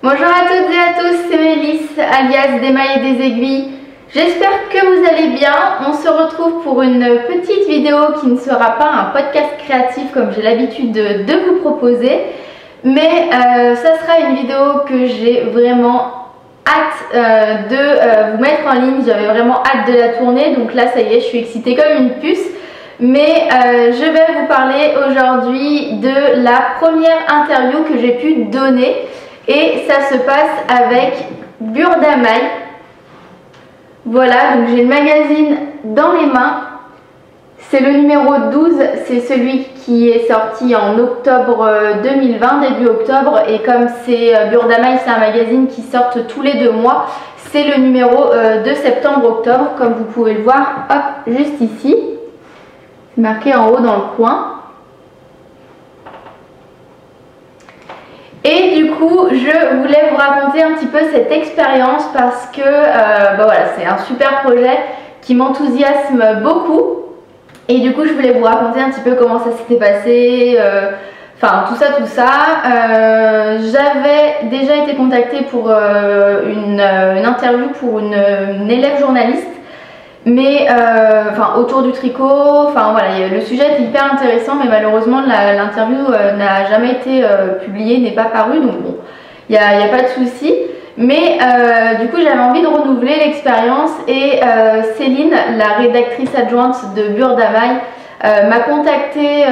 Bonjour à toutes et à tous, c'est Mélisse, alias des mailles et des aiguilles. J'espère que vous allez bien. On se retrouve pour une petite vidéo qui ne sera pas un podcast créatif comme j'ai l'habitude de vous proposer. Mais ça sera une vidéo que j'ai vraiment hâte de vous mettre en ligne. J'avais vraiment hâte de la tourner, donc là ça y est, je suis excitée comme une puce. Mais je vais vous parler aujourd'hui de la première interview que j'ai pu donner. Et ça se passe avec Burda Maille. Voilà, donc j'ai le magazine dans les mains. C'est le numéro 12, c'est celui qui est sorti en octobre 2020, début octobre. Et comme c'est Burda Maille, c'est un magazine qui sort tous les 2 mois. C'est le numéro de septembre-octobre, comme vous pouvez le voir, hop, juste ici. C'est marqué en haut dans le coin. Et du coup, je voulais vous raconter un petit peu cette expérience parce que voilà, c'est un super projet qui m'enthousiasme beaucoup. Et du coup, je voulais vous raconter un petit peu comment ça s'était passé, enfin tout ça. J'avais déjà été contactée pour une interview pour une élève journaliste. Mais autour du tricot, enfin voilà, le sujet est hyper intéressant, mais malheureusement l'interview n'a jamais été publiée, n'est pas parue, donc bon, il n'y a pas de souci. Mais du coup j'avais envie de renouveler l'expérience et Céline, la rédactrice adjointe de Burda Maille, m'a contactée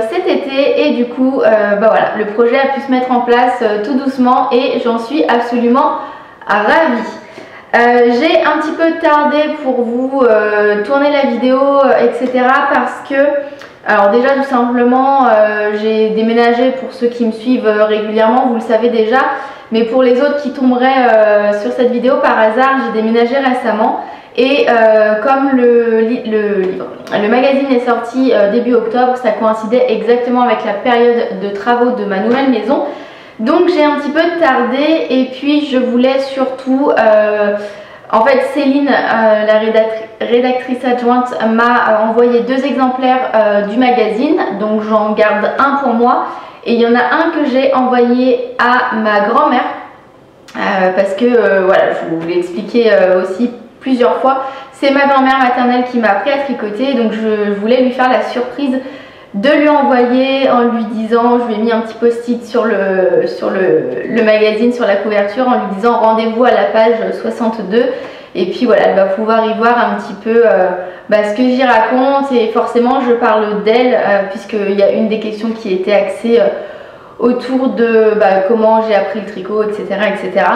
cet été et du coup voilà, le projet a pu se mettre en place tout doucement et j'en suis absolument ravie. J'ai un petit peu tardé pour vous tourner la vidéo, etc. parce que, alors déjà tout simplement, j'ai déménagé pour ceux qui me suivent régulièrement, vous le savez déjà, mais pour les autres qui tomberaient sur cette vidéo par hasard, j'ai déménagé récemment et comme le magazine est sorti début octobre, ça coïncidait exactement avec la période de travaux de ma nouvelle maison. Donc j'ai un petit peu tardé et puis je voulais surtout, en fait Céline, la rédactrice adjointe, m'a envoyé 2 exemplaires du magazine, donc j'en garde un pour moi et il y en a un que j'ai envoyé à ma grand-mère parce que voilà, je vous l'ai expliqué aussi plusieurs fois, c'est ma grand-mère maternelle qui m'a appris à tricoter, donc je voulais lui faire la surprise de lui envoyer en lui disant, je lui ai mis un petit post-it sur le magazine, sur la couverture, en lui disant rendez-vous à la page 62 et puis voilà, elle va pouvoir y voir un petit peu ce que j'y raconte et forcément je parle d'elle puisqu'il y a une des questions qui était axée autour de comment j'ai appris le tricot, etc. etc.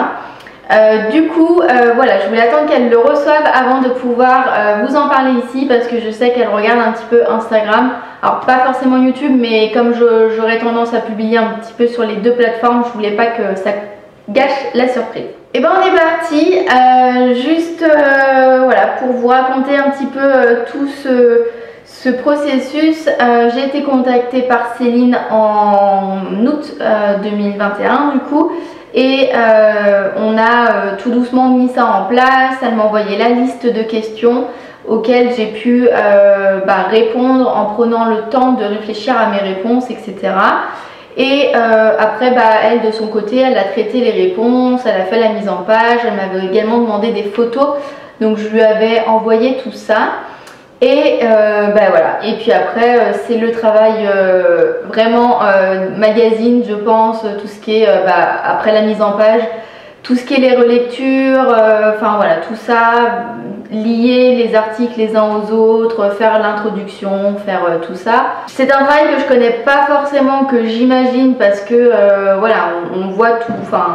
Du coup, voilà, je voulais attendre qu'elle le reçoive avant de pouvoir vous en parler ici parce que je sais qu'elle regarde un petit peu Instagram. Alors pas forcément YouTube, mais comme j'aurais tendance à publier un petit peu sur les 2 plateformes, je voulais pas que ça gâche la surprise. Et ben on est parti, juste voilà, pour vous raconter un petit peu tout ce processus. J'ai été contactée par Céline en août 2021 du coup. Et on a tout doucement mis ça en place. Elle m'a envoyé la liste de questions auxquelles j'ai pu répondre en prenant le temps de réfléchir à mes réponses, etc. Et après, elle de son côté, elle a traité les réponses, elle a fait la mise en page, elle m'avait également demandé des photos, donc je lui avais envoyé tout ça. Et voilà, et puis après c'est le travail vraiment magazine, je pense, tout ce qui est après la mise en page, tout ce qui est les relectures, enfin voilà, tout ça, lier les articles les uns aux autres, faire l'introduction, faire tout ça. C'est un travail que je connais pas forcément, que j'imagine parce que voilà, on voit tout, enfin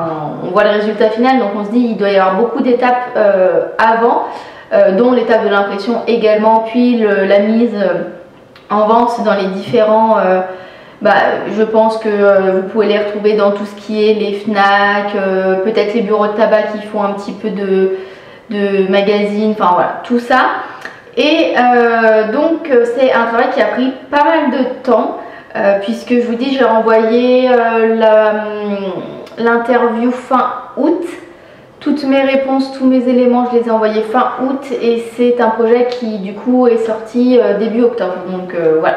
on voit le résultat final, donc on se dit il doit y avoir beaucoup d'étapes avant. Dont l'étape de l'impression également, puis la mise en vente dans les différents, je pense que vous pouvez les retrouver dans tout ce qui est les FNAC, peut-être les bureaux de tabac qui font un petit peu de magazines, enfin voilà, tout ça. Et donc c'est un travail qui a pris pas mal de temps, puisque je vous dis, j'ai renvoyé l'interview fin août. Toutes mes réponses, tous mes éléments, je les ai envoyés fin août et c'est un projet qui du coup est sorti début octobre. Donc voilà,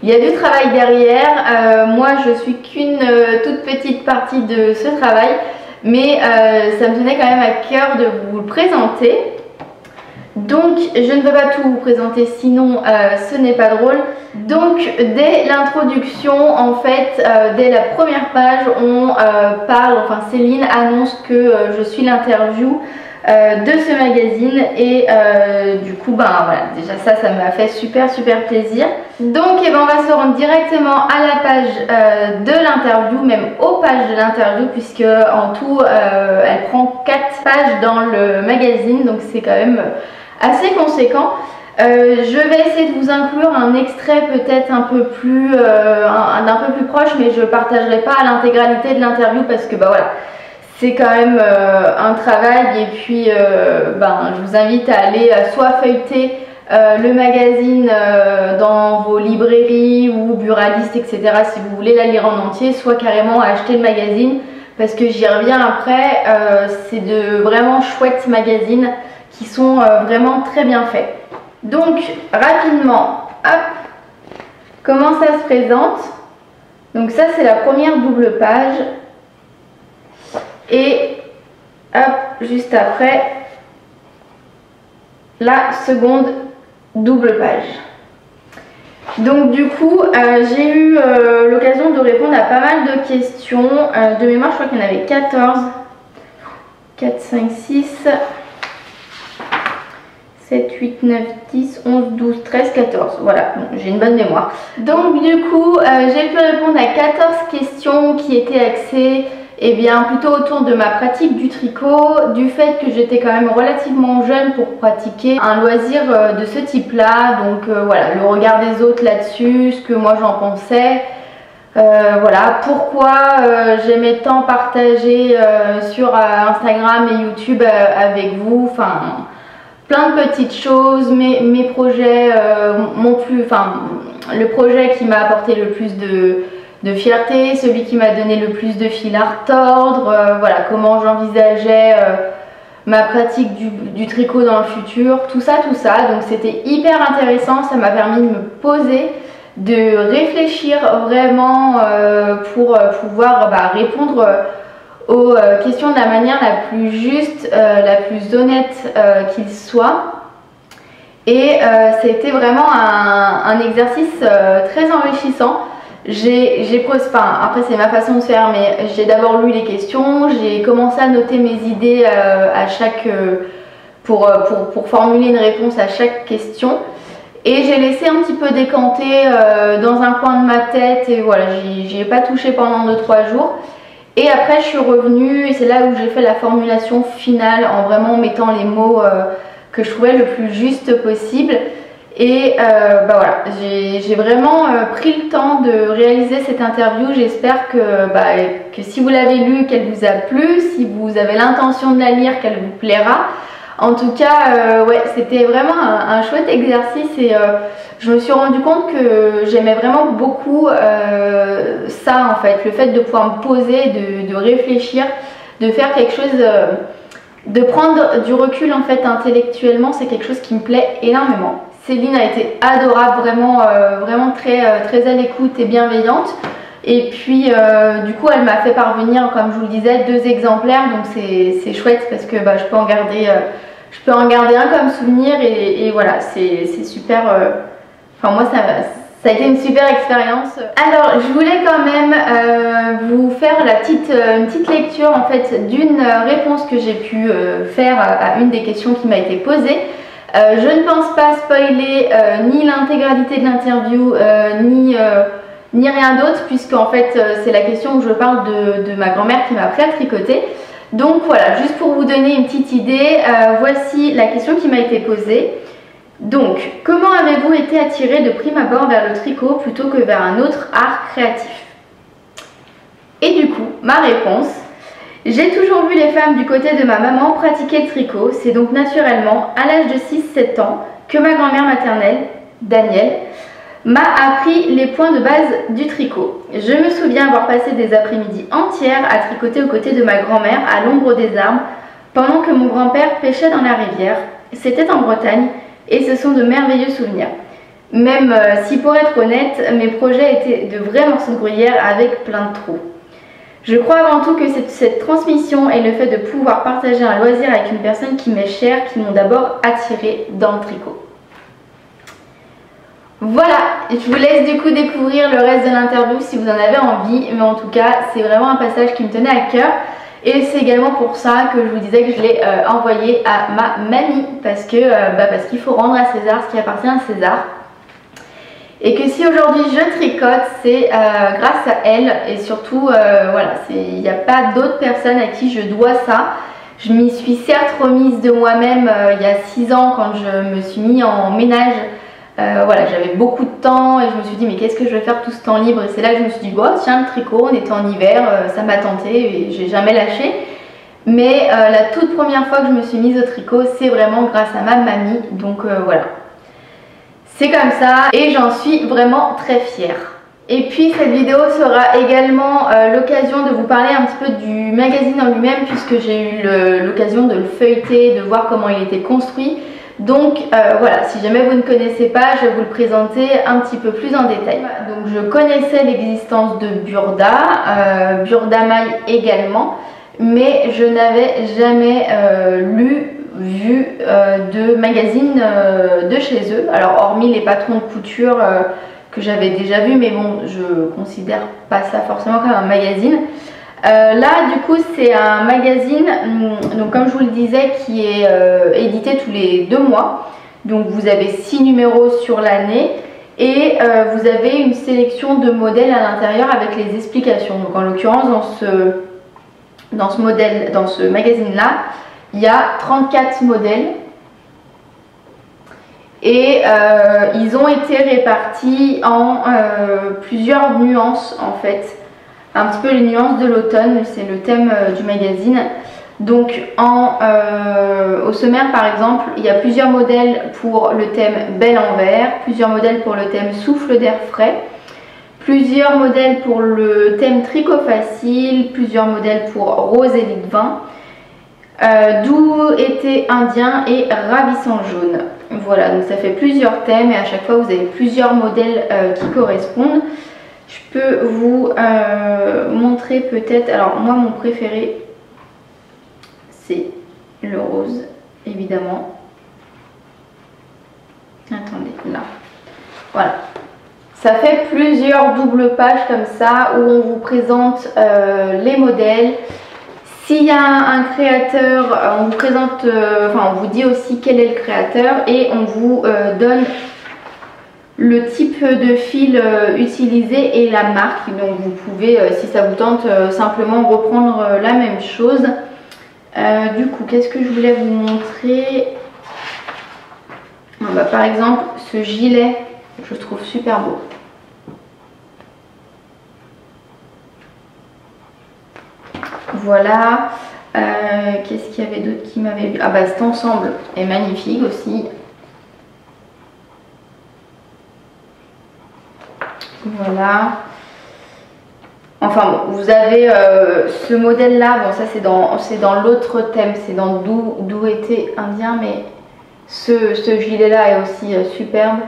il y a du travail derrière. Moi je suis qu'une toute petite partie de ce travail. mais ça me tenait quand même à cœur de vous le présenter. Donc je ne veux pas tout vous présenter, sinon ce n'est pas drôle. Donc dès l'introduction, en fait, dès la première page, on parle, enfin Céline annonce que je suis l'interview de ce magazine et du coup voilà, déjà ça m'a fait super plaisir. Donc on va se rendre directement à la page de l'interview, même aux pages de l'interview, puisque en tout elle prend 4 pages dans le magazine, donc c'est quand même assez conséquent. Je vais essayer de vous inclure un extrait peut-être un peu plus proche, mais je ne partagerai pas l'intégralité de l'interview parce que voilà, c'est quand même un travail. Et puis je vous invite à aller soit feuilleter le magazine dans vos librairies ou buralistes, etc. si vous voulez la lire en entier, soit carrément acheter le magazine, parce que j'y reviens après. C'est de vraiment chouettes magazines qui sont vraiment très bien faits. Donc rapidement, hop, comment ça se présente. Donc ça c'est la première double page. Et hop, juste après, la seconde double page. Donc du coup, j'ai eu l'occasion de répondre à pas mal de questions. De mémoire, je crois qu'il y en avait 14. 4, 5, 6... 7, 8, 9, 10, 11, 12, 13, 14. Voilà, j'ai une bonne mémoire. Donc du coup, j'ai pu répondre à 14 questions qui étaient axées plutôt autour de ma pratique du tricot, du fait que j'étais quand même relativement jeune pour pratiquer un loisir de ce type-là. Donc voilà, le regard des autres là-dessus, ce que moi j'en pensais. Voilà, pourquoi j'aimais tant partager sur Instagram et YouTube avec vous. Enfin, plein de petites choses, mes projets, le projet qui m'a apporté le plus de fierté, celui qui m'a donné le plus de fil à retordre, voilà, comment j'envisageais ma pratique du tricot dans le futur, tout ça. Donc c'était hyper intéressant, ça m'a permis de me poser, de réfléchir vraiment pour pouvoir répondre aux questions de la manière la plus juste, la plus honnête qu'il soit. Et c'était vraiment un exercice très enrichissant. Après c'est ma façon de faire, mais j'ai d'abord lu les questions, j'ai commencé à noter mes idées à chaque pour formuler une réponse à chaque question. Et j'ai laissé un petit peu décanter dans un coin de ma tête, et voilà, j'y ai pas touché pendant 2-3 jours. Et après je suis revenue et c'est là où j'ai fait la formulation finale en vraiment mettant les mots que je trouvais le plus juste possible. Et voilà, j'ai vraiment pris le temps de réaliser cette interview. J'espère que si vous l'avez lue, qu'elle vous a plu, si vous avez l'intention de la lire, qu'elle vous plaira. En tout cas, ouais, c'était vraiment un chouette exercice et je me suis rendu compte que j'aimais vraiment beaucoup ça en fait, le fait de pouvoir me poser, de réfléchir, de faire quelque chose, de prendre du recul en fait intellectuellement, c'est quelque chose qui me plaît énormément. Céline a été adorable, vraiment, vraiment très à l'écoute et bienveillante. Et puis du coup elle m'a fait parvenir, comme je vous le disais, 2 exemplaires, donc c'est chouette parce que je peux en garder un comme souvenir et voilà, c'est super. Enfin moi ça a été une super expérience. Alors je voulais quand même vous faire une petite lecture en fait d'une réponse que j'ai pu faire à une des questions qui m'a été posée. Je ne pense pas spoiler ni l'intégralité de l'interview ni rien d'autre, puisque en fait c'est la question où je parle de ma grand-mère qui m'a appris à tricoter. Donc voilà, juste pour vous donner une petite idée, voici la question qui m'a été posée. Donc, comment avez-vous été attiré de prime abord vers le tricot plutôt que vers un autre art créatif? Et du coup, ma réponse: j'ai toujours vu les femmes du côté de ma maman pratiquer le tricot. C'est donc naturellement à l'âge de 6-7 ans que ma grand-mère maternelle, Danielle, m'a appris les points de base du tricot. Je me souviens avoir passé des après-midi entières à tricoter aux côtés de ma grand-mère à l'ombre des arbres pendant que mon grand-père pêchait dans la rivière. C'était en Bretagne et ce sont de merveilleux souvenirs. Même si pour être honnête, mes projets étaient de vrais morceaux de gruyère avec plein de trous. Je crois avant tout que cette transmission et le fait de pouvoir partager un loisir avec une personne qui m'est chère qui m'ont d'abord attirée dans le tricot. Voilà, je vous laisse du coup découvrir le reste de l'interview si vous en avez envie, mais en tout cas c'est vraiment un passage qui me tenait à cœur et c'est également pour ça que je vous disais que je l'ai envoyé à ma mamie parce qu'il faut rendre à César ce qui appartient à César. Et que si aujourd'hui je tricote, c'est grâce à elle et surtout, voilà, il n'y a pas d'autres personnes à qui je dois ça. Je m'y suis certes remise de moi-même il y a 6 ans quand je me suis mis en ménage. Voilà, j'avais beaucoup de temps et je me suis dit mais qu'est-ce que je vais faire tout ce temps libre, et c'est là que je me suis dit bon tiens, le tricot, on était en hiver, ça m'a tenté et j'ai jamais lâché. Mais la toute première fois que je me suis mise au tricot, c'est vraiment grâce à ma mamie, donc voilà. C'est comme ça et j'en suis vraiment très fière. Et puis cette vidéo sera également l'occasion de vous parler un petit peu du magazine en lui-même puisque j'ai eu l'occasion de le feuilleter, de voir comment il était construit. Donc voilà, si jamais vous ne connaissez pas, je vais vous le présenter un petit peu plus en détail. Donc je connaissais l'existence de Burda, Burda Maille également, mais je n'avais jamais vu de magazine de chez eux. Alors hormis les patrons de couture que j'avais déjà vu, mais bon, je considère pas ça forcément comme un magazine. Là du coup c'est un magazine, donc comme je vous le disais, qui est édité tous les 2 mois. Donc vous avez 6 numéros sur l'année et vous avez une sélection de modèles à l'intérieur avec les explications. Donc en l'occurrence dans ce magazine là, il y a 34 modèles et ils ont été répartis en plusieurs nuances en fait. Un petit peu les nuances de l'automne, c'est le thème du magazine. Donc au sommaire par exemple, il y a plusieurs modèles pour le thème Belle en vert, plusieurs modèles pour le thème Souffle d'air frais, plusieurs modèles pour le thème Tricot facile, plusieurs modèles pour Rose élite vin, Doux été indien et Ravissant jaune. Voilà, donc ça fait plusieurs thèmes et à chaque fois vous avez plusieurs modèles qui correspondent. Je peux vous montrer peut-être, alors moi mon préféré c'est le rose évidemment. Attendez, là, voilà. Ça fait plusieurs doubles pages comme ça où on vous présente les modèles. S'il y a un créateur, on vous présente, on vous dit aussi quel est le créateur et on vous donne le type de fil utilisé et la marque. Donc vous pouvez, si ça vous tente, simplement reprendre la même chose. Du coup, qu'est-ce que je voulais vous montrer? Par exemple, ce gilet, je le trouve super beau. Voilà. Qu'est-ce qu'il y avait d'autre qui m'avait plu? Ah bah cet ensemble est magnifique aussi. Voilà. Enfin bon, vous avez ce modèle là, bon ça c'est dans l'autre thème, c'est dans Doux été indien, mais ce gilet là est aussi superbe.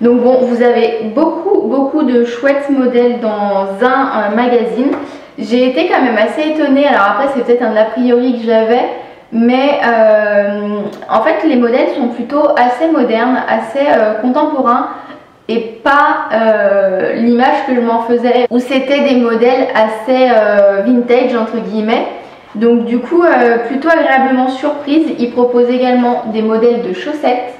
Donc bon, vous avez beaucoup de chouettes modèles dans un magazine. J'ai été quand même assez étonnée, alors après c'est peut-être un a priori que j'avais, mais en fait les modèles sont plutôt assez modernes, assez contemporains. Et pas l'image que je m'en faisais où c'était des modèles assez vintage entre guillemets. Donc du coup plutôt agréablement surprise. Ils proposent également des modèles de chaussettes.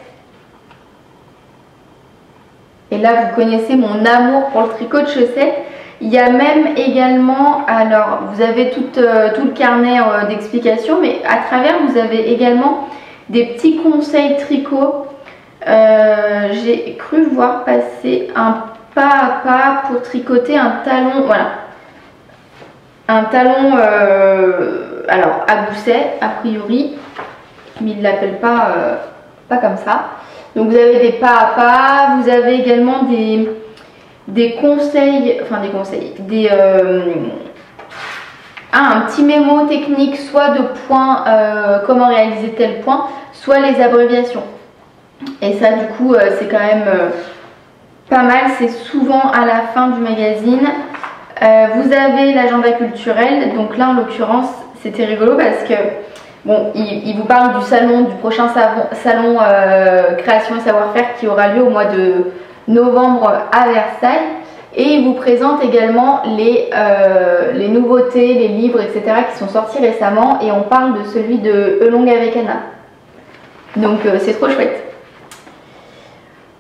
Et là vous connaissez mon amour pour le tricot de chaussettes. Il y a même également, alors vous avez tout le carnet d'explications, mais à travers vous avez également des petits conseils tricot. J'ai cru voir passer un pas à pas pour tricoter un talon, voilà, un talon alors à gousset a priori, mais ils ne l'appellent pas comme ça. Donc vous avez des pas à pas, vous avez également des conseils, un petit mémo technique, soit de points, comment réaliser tel point, soit les abréviations. Et ça du coup c'est quand même pas mal, c'est souvent à la fin du magazine. Vous avez l'agenda culturel, donc là en l'occurrence c'était rigolo parce que bon, il vous parle du salon, du prochain salon création et savoir-faire qui aura lieu au mois de novembre à Versailles, et il vous présente également les nouveautés, les livres, etc. qui sont sortis récemment, et on parle de celui de Elong avec Anna. Donc c'est trop chouette.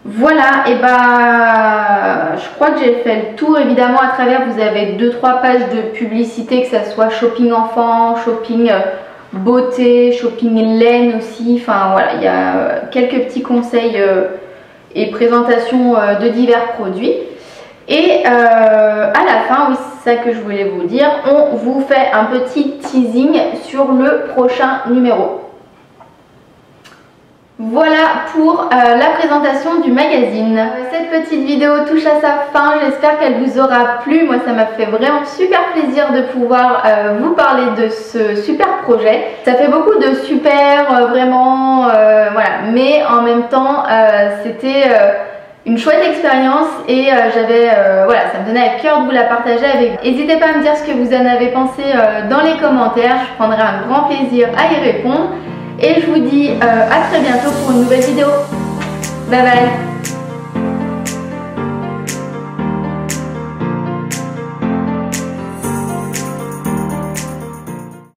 Voilà, et bah je crois que j'ai fait le tour. Évidemment à travers vous avez 2-3 pages de publicité, que ça soit shopping enfant, shopping beauté, shopping laine aussi. Enfin voilà, il y a quelques petits conseils et présentations de divers produits. Et à la fin, oui c'est ça que je voulais vous dire, on vous fait un petit teasing sur le prochain numéro. Voilà pour la présentation du magazine. Cette petite vidéo touche à sa fin, j'espère qu'elle vous aura plu. Moi ça m'a fait vraiment super plaisir de pouvoir vous parler de ce super projet. Ça fait beaucoup de super, vraiment, voilà. Mais en même temps, c'était une chouette expérience et voilà, ça me tenait à cœur de vous la partager avec vous. N'hésitez pas à me dire ce que vous en avez pensé dans les commentaires, je prendrai un grand plaisir à y répondre. Et je vous dis à très bientôt pour une nouvelle vidéo. Bye bye.